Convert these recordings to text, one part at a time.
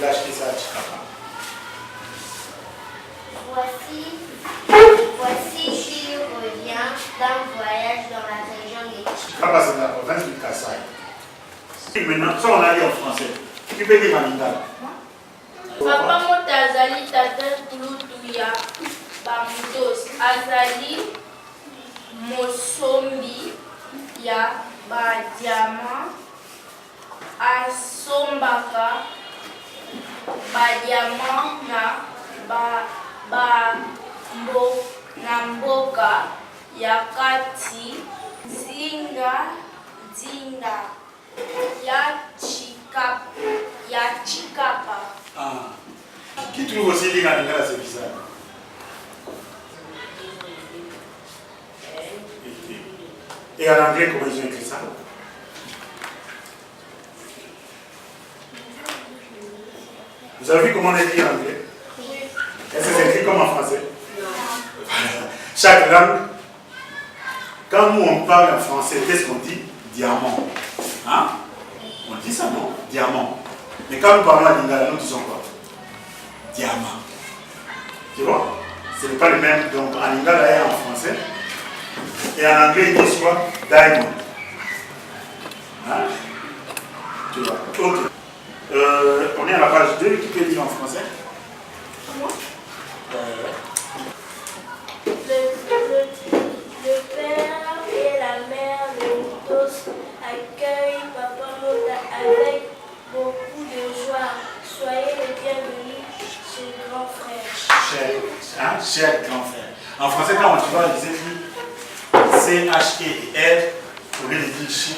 il a acheté ça à Chikapa. Voici qui revient d'un voyage dans la région de Chikapa, c'est la province du Kassai. Maintenant, ça on a dit en français. Tu peux dire en lingala. Papa mota azali tata kulutu ya bamutos azali mosombi ya badiama asombaka badiama na mboka ya kati zinga ya Chikapa. Ah. Qui trouve aussi lire en lingala, c'est bizarre. Et en anglais, comment ils ont écrit ça? Vous avez vu comment on écrit en anglais? Est-ce que c'est écrit comme en français? Chaque langue, quand nous on parle en français, qu'est-ce qu'on dit? Diamant. Hein? On dit ça, non? Diamant. Mais quand nous parlons en lingala, nous disons quoi? Diamant. Tu vois? Ce n'est pas le même. Donc en lingala et en français. Et en anglais, ils disent quoi? Diamond. Hein? Tu vois? Ok. On est à la page 2. Qui peut dire en français? Comment? Le père et la mère de Mutos accueillent Papa Mota avec beaucoup de joie. Soyez les bienvenus chez le grand frère. Cher grand frère. En français, quand tu vois, ils écrivent C-H-E-R, au lieu de dire chi,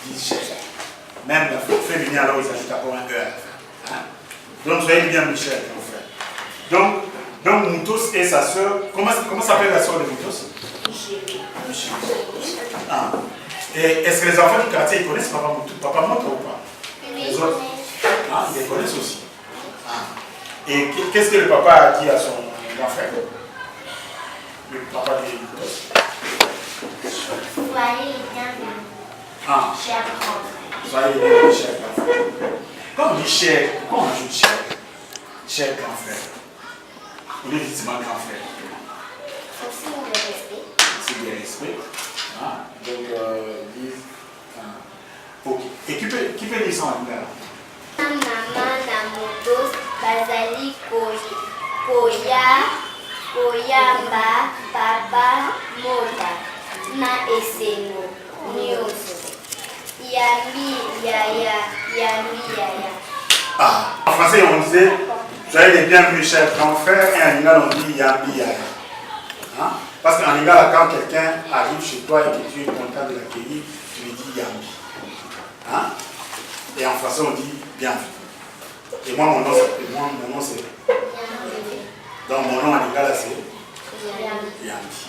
ils disent cher. Même la féminine, alors ils ajoutent encore un E. Hein? Donc, soyez bien mes chers grand frère. Donc Mutos et sa soeur, comment s'appelle la soeur de Mutos? Michel. Ah. Et est-ce que les enfants du quartier ils connaissent Papa Mota ou pas? Les autres? Ah, ils les connaissent aussi. Ah. Et qu'est-ce que le papa a dit à son grand frère? Le papa de Mutos? Soyez les bienvenus, cher grand frère. Soyez les bienvenus, cher grand frère. Quand on dit cher, pourquoi on ajoute cher? Cher grand frère. On est effectivement grand frère. C'est signe de respect. C'est des respects. Ah, donc, disent. Ok. Et qui peut dire ça en anglais? Maman na Mutos bazali koyamba Papa Mota na eseno nyonso. Yambi yaya. Ah, en français on disait soyez les bienvenus chers grands frères et en lingala on dit yambi yaya. Hein? Parce qu'en lingala quand quelqu'un arrive chez toi et que tu es content de l'accueillir, tu lui dis yambi. Hein? Et en français on dit bienvenue. Et moi mon nom c'est donc mon nom en lingala c'est Yambi.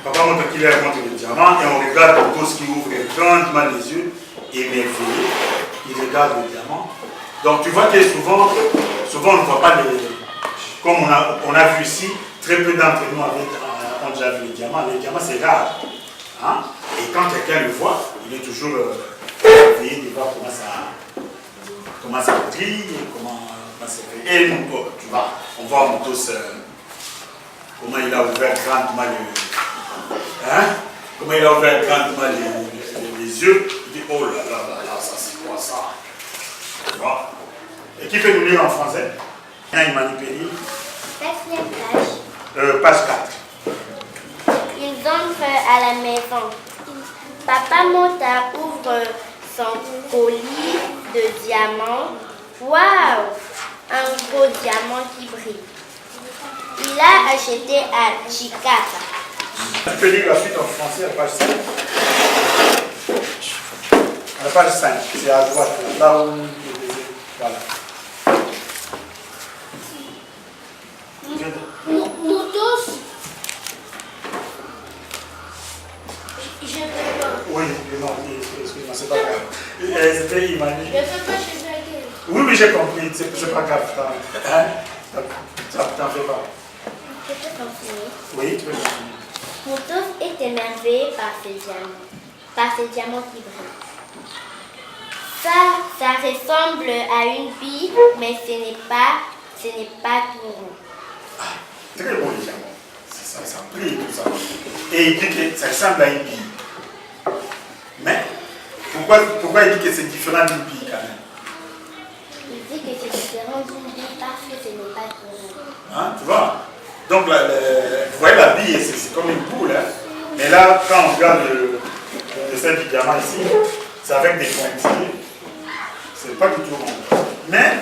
Papa montre qu'il est contre le diamant et on regarde Mutos qui ouvre grandement les yeux, émerveillé. Il regarde le diamant. Donc tu vois que souvent on ne voit pas les. Comme on a vu ici, très peu d'entre nous ont déjà vu les diamants. Les diamants c'est rare. Hein? Et quand quelqu'un le voit, il est toujours émerveillé de voir comment ça brille, comment c'est fait. Et nous, tu vois, on voit Mutos comment il a ouvert grandement comment il a ouvert grandement les yeux. Il dit oh là là là là, ça c'est quoi ça? Tu vois? Et qui peut nous lire en français? Il manipule. Quatrième page. Page 4. Ils entrent à la maison. Papa Mota ouvre son colis de diamants. Waouh! Un gros diamant qui brille. Il a acheté à Chikapa. Tu peux lire la suite en français à la page 5. À la page 5, c'est à droite, là où voilà. Mutos. Je peux pas. Oui, non, excuse-moi, c'est pas grave. C'était Imani. Je peux pas chez Draguer. Oui, mais j'ai compris, c'est pas grave. Hein? Ça t'en fait pas. Je peux continuer. Oui, tu peux continuer. Mutos est émerveillé par ces diamants qui brillent. Ça ressemble à une bille, mais ce n'est pas tout rond. Ah, très bon les diamants. Ça brille tout ça. Et il dit que ça ressemble à une bille. Mais pourquoi il dit que c'est différent d'une bille quand même? Il dit que c'est différent d'une bille parce que ce n'est pas tout rond. Hein, tu vois? Donc vous voyez la bille, c'est comme une boule. Hein? Mais là, quand on regarde le dessin du diamant ici, c'est avec des pointillés. C'est pas du tout rond. Mais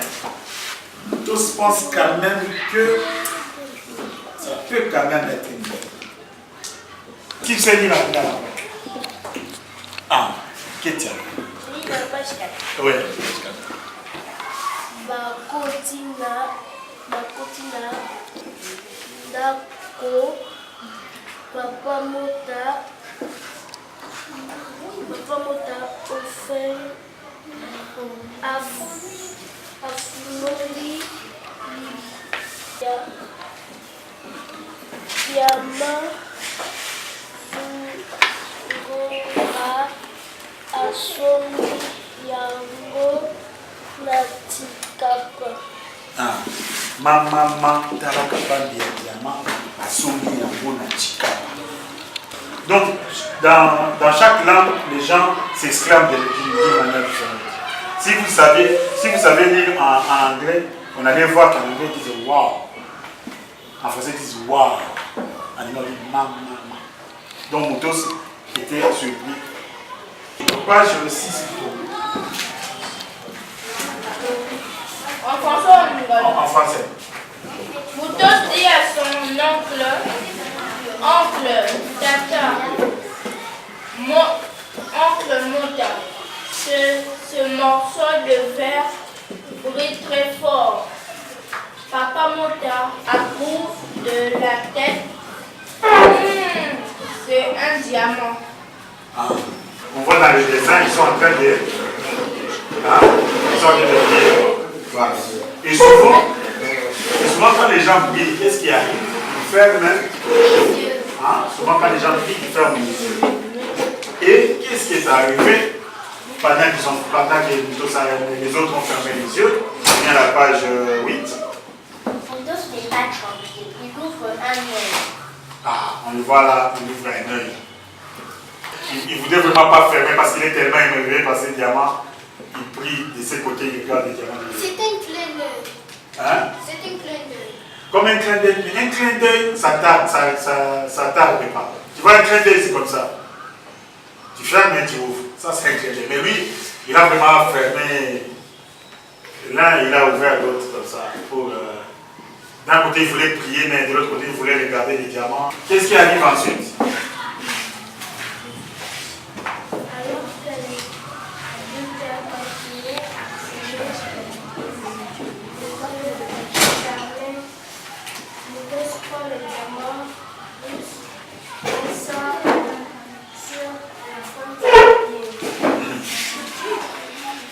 tous pensent quand même que ça peut quand même être une bille. Qui sait lire là? Ah, qu'est-ce que tu as? Lis dans la page 4. Oui. Bakotina, Dako, Papa Mota, offert, Afuloli, Yama, Ngora, Asomi, Yango, Natikapa. Ah, Mama Tarakabandi Diamant a soumis un bon Chikapa. Donc, dans chaque langue, les gens s'exclament d'une manière différente. Si vous savez lire en anglais, on allait voir qu'en anglais ils disent wow. En français ils disent wow. En anglais ils disent mama. Donc Moutos était surpris. Page 6. En français ou en anglais? En français. Moutos dit à son oncle Tata, oncle Mota, ce morceau de verre brille très fort. Papa Mota approuve de la tête. C'est un diamant. Ah. On voit dans les dessins, ils sont en train de... Ah, ils sont en train de dire. Voilà. Et souvent quand les gens brillent, qu'est-ce qu'il y a? Ils ferment. Hein? Souvent quand les gens brillent, ils ferment les yeux. Et qu'est-ce qui est arrivé pendant que les autres ont fermé les yeux? On vient à la page 8. Moutos n'est pas tranquille. Il ouvre un œil. Ah, on le voit là, il ouvre un œil. Il ne voulait vraiment pas fermer parce qu'il est tellement énervé par ces diamants. Il prie de ses côtés, il regarde les diamants. C'est un clin d'œil. Hein? C'est un clin d'œil. Comme un clin d'œil. Mais un clin d'œil, ça tarde pas. Tu vois, un clin d'œil, c'est comme ça. Tu fermes et tu ouvres. Ça, c'est un clin d'œil. Mais lui, il a vraiment fermé. L'un, il a ouvert l'autre comme ça. D'un côté, il voulait prier, mais de l'autre côté, il voulait regarder les diamants. Qu'est-ce qui arrive ensuite?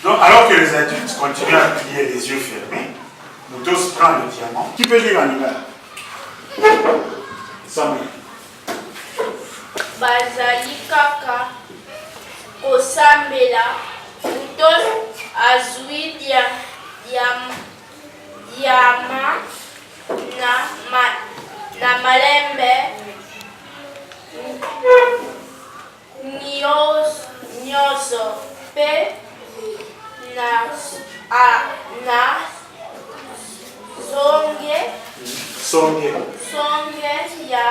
Donc, alors que les adultes continuent à prier les yeux fermés, Moutos prend le diamant. Qui peut lire en hiver? Samuel. Bazali Kaka, Osambela, Moutos Azui Diama, na Malembe, Nyoso, Pe, na Songe ya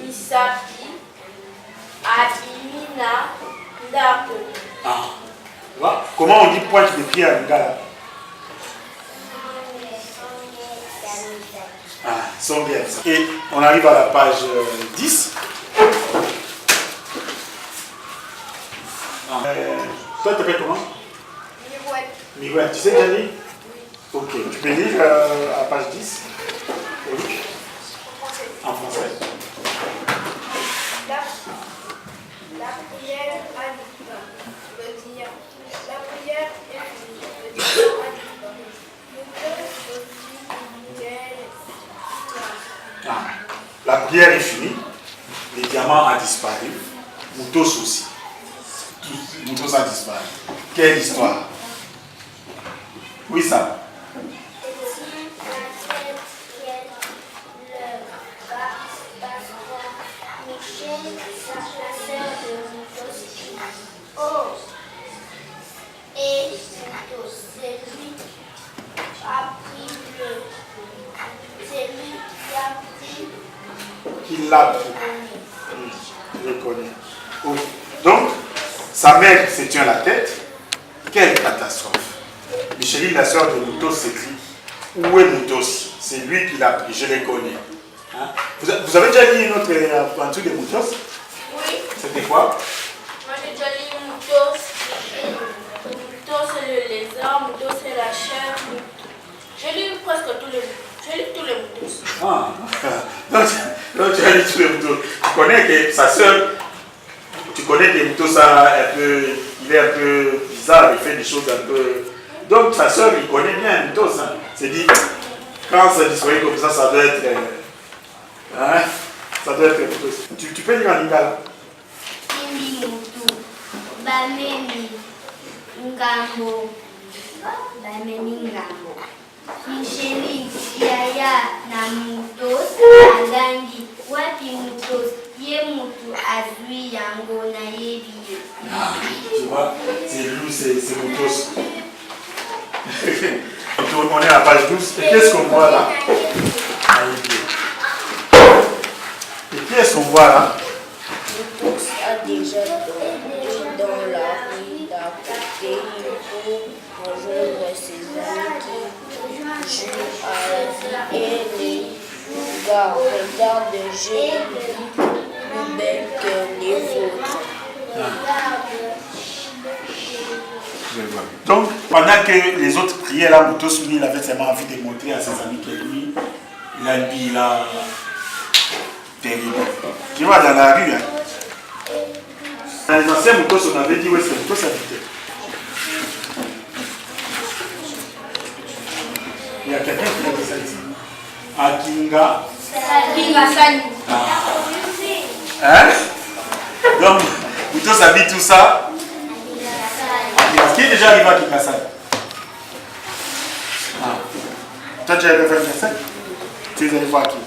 Misapi, Adimina, Ndako. Ah. Comment on dit pointe de pied à Ngala? Ah, Songe. Et on arrive à la page 10. Toi, tu t'appelles comment? Miguel. Tu sais déjà lire? Ok. Tu peux lire à page 10? Oui. En français. La prière a dit pas. La prière est finie. Le diamant a dit pas. La prière est finie. Le diamant a disparu. Moutos aussi. Moutos a disparu. Quelle histoire? Oui, ça. Qui l'a pris. Je le connais. Oh. Donc, sa mère se tient la tête. Quelle catastrophe. Micheline, la soeur de Moutos, s'écrit. Où est Moutos? C'est lui qui l'a pris, je le connais. Hein? Vous avez déjà lu notre aventure de Moutos? Oui. C'était quoi? Moi j'ai déjà lu Moutos. Moutos c'est le lézard, Moutos c'est la chair. J'ai lu presque tous les Moutos. Ah, donc tu as lu tous les Moutos. Tu connais que sa soeur, tu connais que Moutos il est un peu bizarre, il fait des choses un peu. Donc sa soeur, il connaît bien Moutos. Hein. C'est dit, quand ça disparaît comme ça doit être. Hein? Ça doit être Moutos. Tu peux lire en lingala? Kimbi Mutu, Bameni, Ngamo, Bameni Ngamo. Micheline, Yaya, na Moutos, Agangi, Wapi Moutos, Ye Mutu, Azui, Yango, na Yebi. Tu vois, c'est lui, c'est Moutos. On est à la page 12. Et qu'est-ce qu'on voit là? Et qu'est-ce qu'on voit là? Moutos a déjà dormi dans la rue d'à côté pour rejoindre ses amis qui jouent à la vie et les regarde, j'ai une vie plus belle que les autres. Donc, pendant que les autres priaient là, Moutos, lui, il avait seulement envie de montrer à ses amis que lui, il a une vie là terrible. Tu vois, dans la rue, hein. Dans les anciens Moutos, on avait dit où est-ce que Moutos habitait. Il y a quelqu'un qui a dit ça ici. À Kinga. Ah. Hein? Donc, Moutos habite tout ça. Qui est déjà arrivé à Kingassan? Ah. Toi, tu es arrivé à Kingassan? Tu es allé voir qui?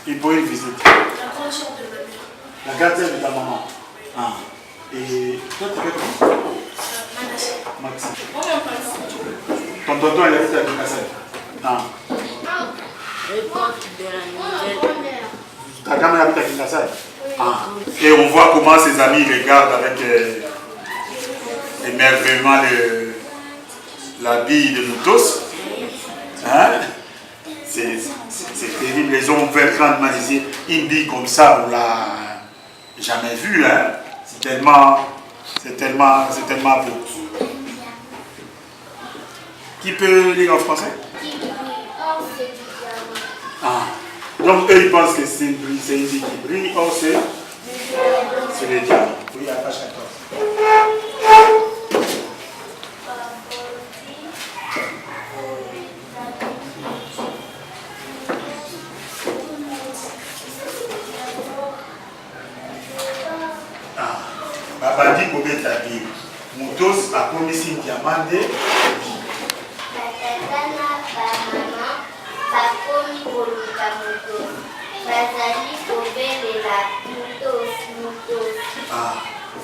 Il pour une visite. La gardienne de ta maman. Ah. Et toi, tu fais comment? Maxime. Ton tonton, il habite à Kingassan? Ah. Ta grand-mère habite à Kingassan? Ah. Et on voit comment ses amis regardent avec émerveillement la bille de Moutos. Hein? C'est terrible. Les hommes veulent grandement dire une bille comme ça, on ne l'a jamais vue. Hein? C'est tellement beau. Qui peut lire en français? Ah. Donc eux ils pensent que c'est une bille qui brille, or c'est le diamant. Oui, à page 14. Ah. Babadi Kobe Tabi. Moutos a commis un diamant de vie.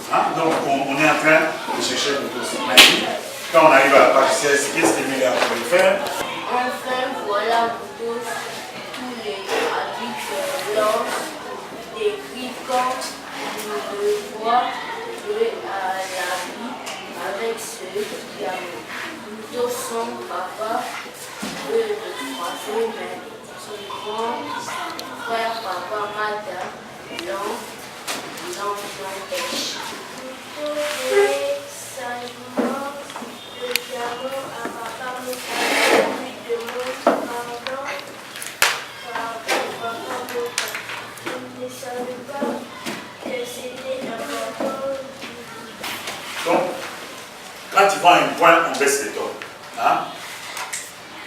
Ah, donc on est en train de chercher Moutos. Quand on arrive à la page 16, qu'est-ce qu'il est là pour faire? Enfin, voilà Moutos, tous les adultes lancent des cris quand ils le voient jouer à la vie avec ce diamant. Moutos, son papa, veut le croiser, mais son grand frère, papa, Mada, l'empêche. Salement le diamant à papa Mouta, lui demande pardon par papa Mouta. Il ne savait pas que c'était important. Donc, quand tu vois un point, on baisse les tons. Hein?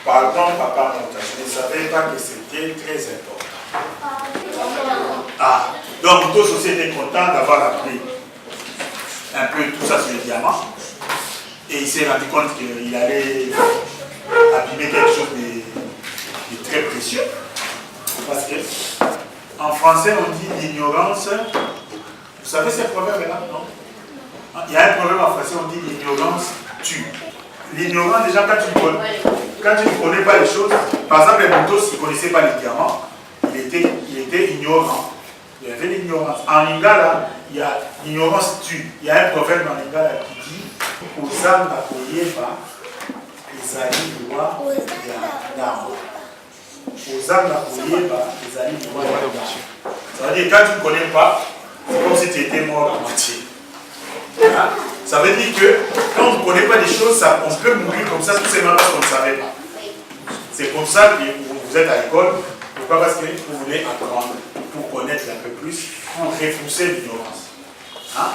Pardon, papa Mouta, je ne savais pas que c'était très important. Ah, Donc Moutos aussi était content d'avoir appris un peu tout ça sur les diamants. Et il s'est rendu compte qu'il allait abîmer quelque chose de très précieux. Parce que en français on dit l'ignorance. Vous savez ces proverbes-là, non? Il y a un proverbe en français, on dit l'ignorance tue. L'ignorance, déjà, quand tu ne connais pas les choses, par exemple, les Moutos, ils ne connaissaient pas les diamants, il était ignorant. Il y avait l'ignorance. En lingala, il y a l'ignorance tue. Il y a un proverbe en lingala qui dit Ozanga koyeba, ezali loi d'arbre. Ozanga koyeba, ezali loi d'arbre. Ça veut dire quand tu ne connais pas, c'est comme si tu étais mort à moitié. Hein? Ça veut dire que quand on ne connaît pas des choses, on peut mourir comme ça, tout simplement parce qu'on ne savait pas. C'est comme ça que vous êtes à l'école. Pourquoi? Parce que vous voulez apprendre, pour connaître un peu plus, pour repousser l'ignorance. Hein?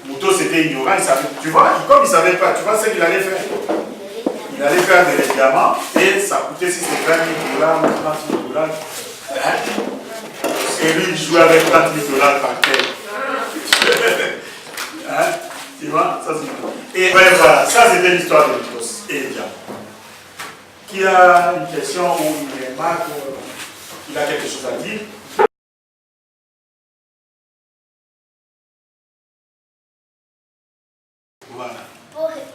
Moutos était ignorant, il savait, tu vois, comme il ne savait pas, tu vois ce qu'il allait faire. Il allait faire des diamants et ça coûtait si c'est 20 000 $, 30 000 $. Hein? Et lui, il jouait avec 30 000 $ par terre. Hein? Tu vois, ça c'est... Et ben, voilà, ça c'était l'histoire de Moutos et les diamants. Qui a une question ou une remarque ou il a quelque chose à dire? Voilà.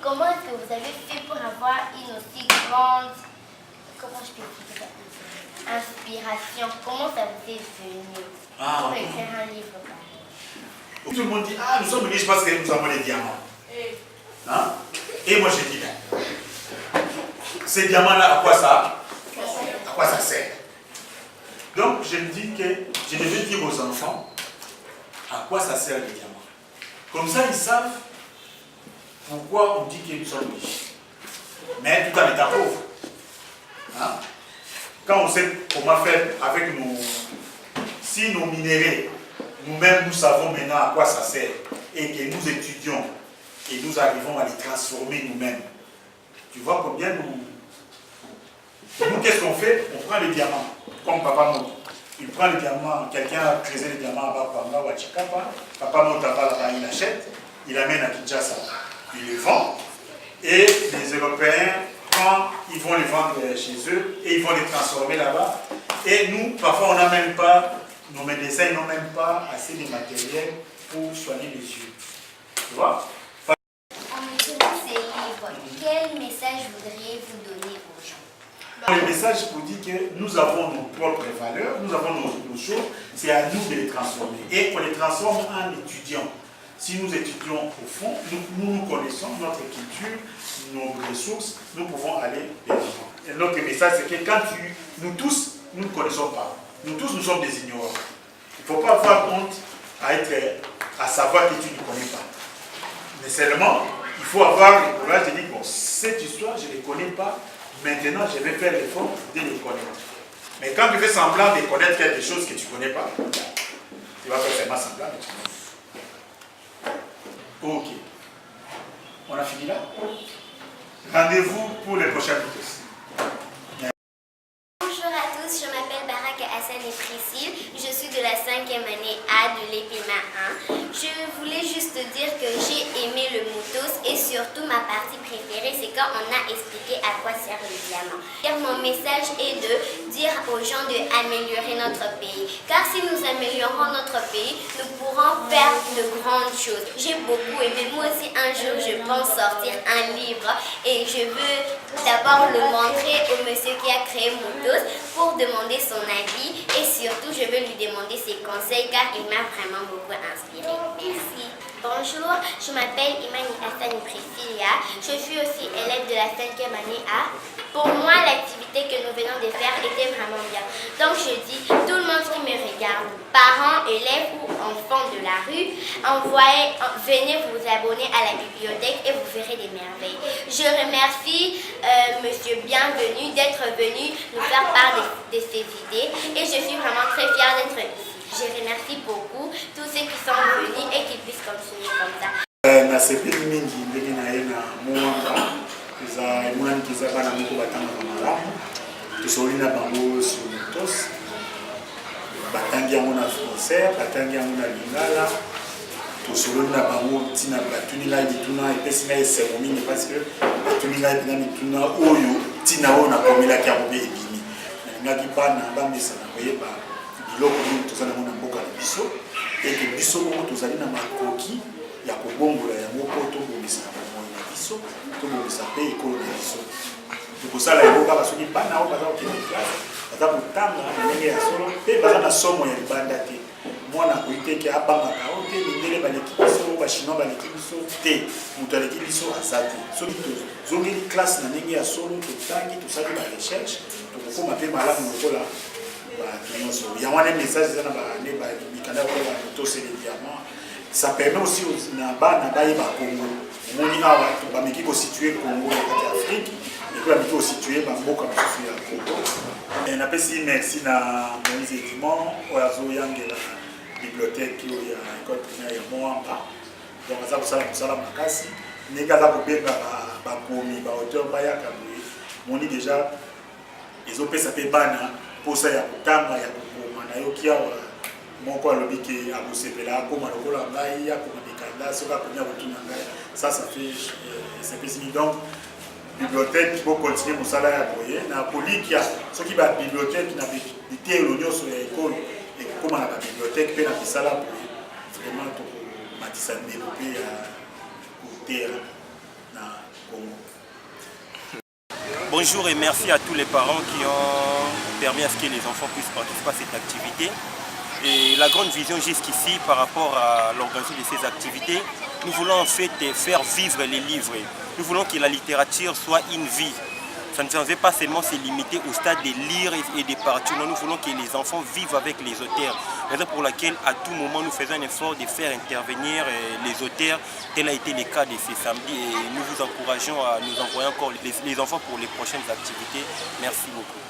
Comment est-ce que vous avez fait pour avoir une aussi grande, comment je peux dire ça, inspiration? Comment ça vous est venu pour écrire un livre pareil? Tout le monde dit, ah, nous sommes riches parce que nous avons des diamants. Hein? Et moi j'ai dit, ces diamants-là, à quoi ça sert? Donc je me dis que je devais dire aux enfants à quoi ça sert les diamants. Comme ça, ils savent pourquoi on dit que nous sommes riches. Mais tout en étant pauvres. Hein? Quand on sait comment faire avec si nos minéraux, nous-mêmes, nous savons maintenant à quoi ça sert et que nous étudions et nous arrivons à les transformer nous-mêmes. Tu vois combien nous, qu'est-ce qu'on fait? On prend les diamants, comme Papa Mota. Il prend les diamants, quelqu'un a creusé les diamants à Bapanga ou à Chikapa, Papa Mota va là-bas, il achète, il amène à Kinshasa, il les vend, et les Européens, quand ils vont les vendre chez eux, et ils vont les transformer là-bas, et nous, parfois, on n'a même pas, nos médecins n'ont même pas assez de matériel pour soigner les yeux. Tu vois? En écrivant ces livres, quel message voudriez-vous donner aux gens? Le message pour dire que nous avons nos propres valeurs, nous avons nos choses, c'est à nous de les transformer. Et on les transforme en étudiants. Si nous étudions au fond, nous connaissons notre culture, nos ressources, nous pouvons aller vers l'avant. Et notre message, c'est que quand nous tous, nous ne connaissons pas. Nous tous, nous sommes des ignorants. Il ne faut pas avoir honte à savoir que tu ne connais pas. Mais seulement, il faut avoir le courage de dire, bon, cette histoire, je ne les connais pas, maintenant je vais faire l'effort de les connaître. Mais quand tu fais semblant de connaître quelque chose que tu ne connais pas, tu vas faire seulement semblant, mais tu connais. Ok. On a fini là? Rendez-vous pour les prochaines vidéos. Bonjour à tous, je m'appelle Barak Hassan et Priscille. Je suis de la 5e année A de l'EPMA 1. Je voulais juste dire que j'ai aimé le Moutos et surtout ma partie préférée, c'est quand on a expliqué à quoi sert le diamant. Mon message est de dire aux gens d'améliorer notre pays. Car si nous améliorons notre pays, nous pourrons faire de grandes choses. J'ai beaucoup aimé. Moi aussi, un jour, je pense sortir un livre et je veux d'abord le montrer au monsieur qui a créé Moutos pour demander son avis et surtout, je veux lui demander ses conseils car il m'a vraiment beaucoup inspiré. Merci. Bonjour, je m'appelle Imani Hassan Priscilla. Je suis aussi élève de la 5e année A. Pour moi, l'activité que nous venons de faire était vraiment bien. Donc je dis, tout le monde qui me regarde, parents, élèves ou enfants de la rue, venez vous abonner à la bibliothèque et vous verrez des merveilles. Je remercie Monsieur Bienvenu d'être venu nous faire part de ses idées et je suis vraiment très fière d'être ici. Je remercie beaucoup tous ceux qui sont venus et qui puissent continuer comme ça. Nasepeli mingi ndenge na ye na mwanga eza emonani kiza bana moko batanga malamu tosoli na bango sur Moutos batangi yango na concert batangi yango na lingala tosololi na bango ntina batuni ngai mituna epesi ngai esengo mingi parce que batuni ngai mpena mituna oyo ntina oyo nakomelaki yango mpe ebimi nalingaki bana bamesana koyeba biloko nini toza nango na mboka na biso eke biso moko tozali na makoki ya kobongola yango mpo tobongisa bomoi na biso tobongisa mpe ekolo na biso tokosala yango kaka soki bana oyo baza kokende classe baza kotanga na ndenge ya solo mpe baza na somo ya libanda te mwana akoki te ke abangaka o te mindele baleki biso bachinois baleki biso te moto aleki biso aza te soki tozongeli classe na ndenge ya solo totangi tosali barecherche tokokoma mpe malamu lokola bato nyonso yango wana message eza na mikanda okola toseli diamant ça permet aussi na bana bayeba Congo omoni awa bameki kositue Congo na kati ya Afrique eko bameki kositue bamboka mosusu ya Congo napesi merci na Moïse Edimond oyo azoyangela bibliothèque oyo ya école primaire ya Moamba donc aza kosala mosala makasi ndenge aza kobenga bakomi baauteur bayaka boye moni déjà ezopesa mpe bana mposa ya kotanga ya kokoma nayoki awa moko alobi ke akosepela akoma lokola ngai akoma mikanda soki akomi akotuna ngai ça fait sepesi donc bibliothèque bokontinue mosala ya boye na kolikia soki babibliothèque na bitelo nyonso ya ekolo ekokoma na babibliothèque mpe na bisala boye vraiment tokomatisa ndelo mpe ya kotera na Congo. Bonjour et merci à tous les parents qui ont permis à ce que les enfants puissent participer à cette activité. Et la grande vision jusqu'ici par rapport à l'organisation de ces activités, nous voulons en fait faire vivre les livres. Nous voulons que la littérature soit une vie. Ça ne veut pas seulement se limiter au stade de lire et de partir. Non, nous voulons que les enfants vivent avec les auteurs. Raison pour laquelle à tout moment nous faisons un effort de faire intervenir les auteurs. Tel a été le cas de ce samedi. Et nous vous encourageons à nous envoyer encore les enfants pour les prochaines activités. Merci beaucoup.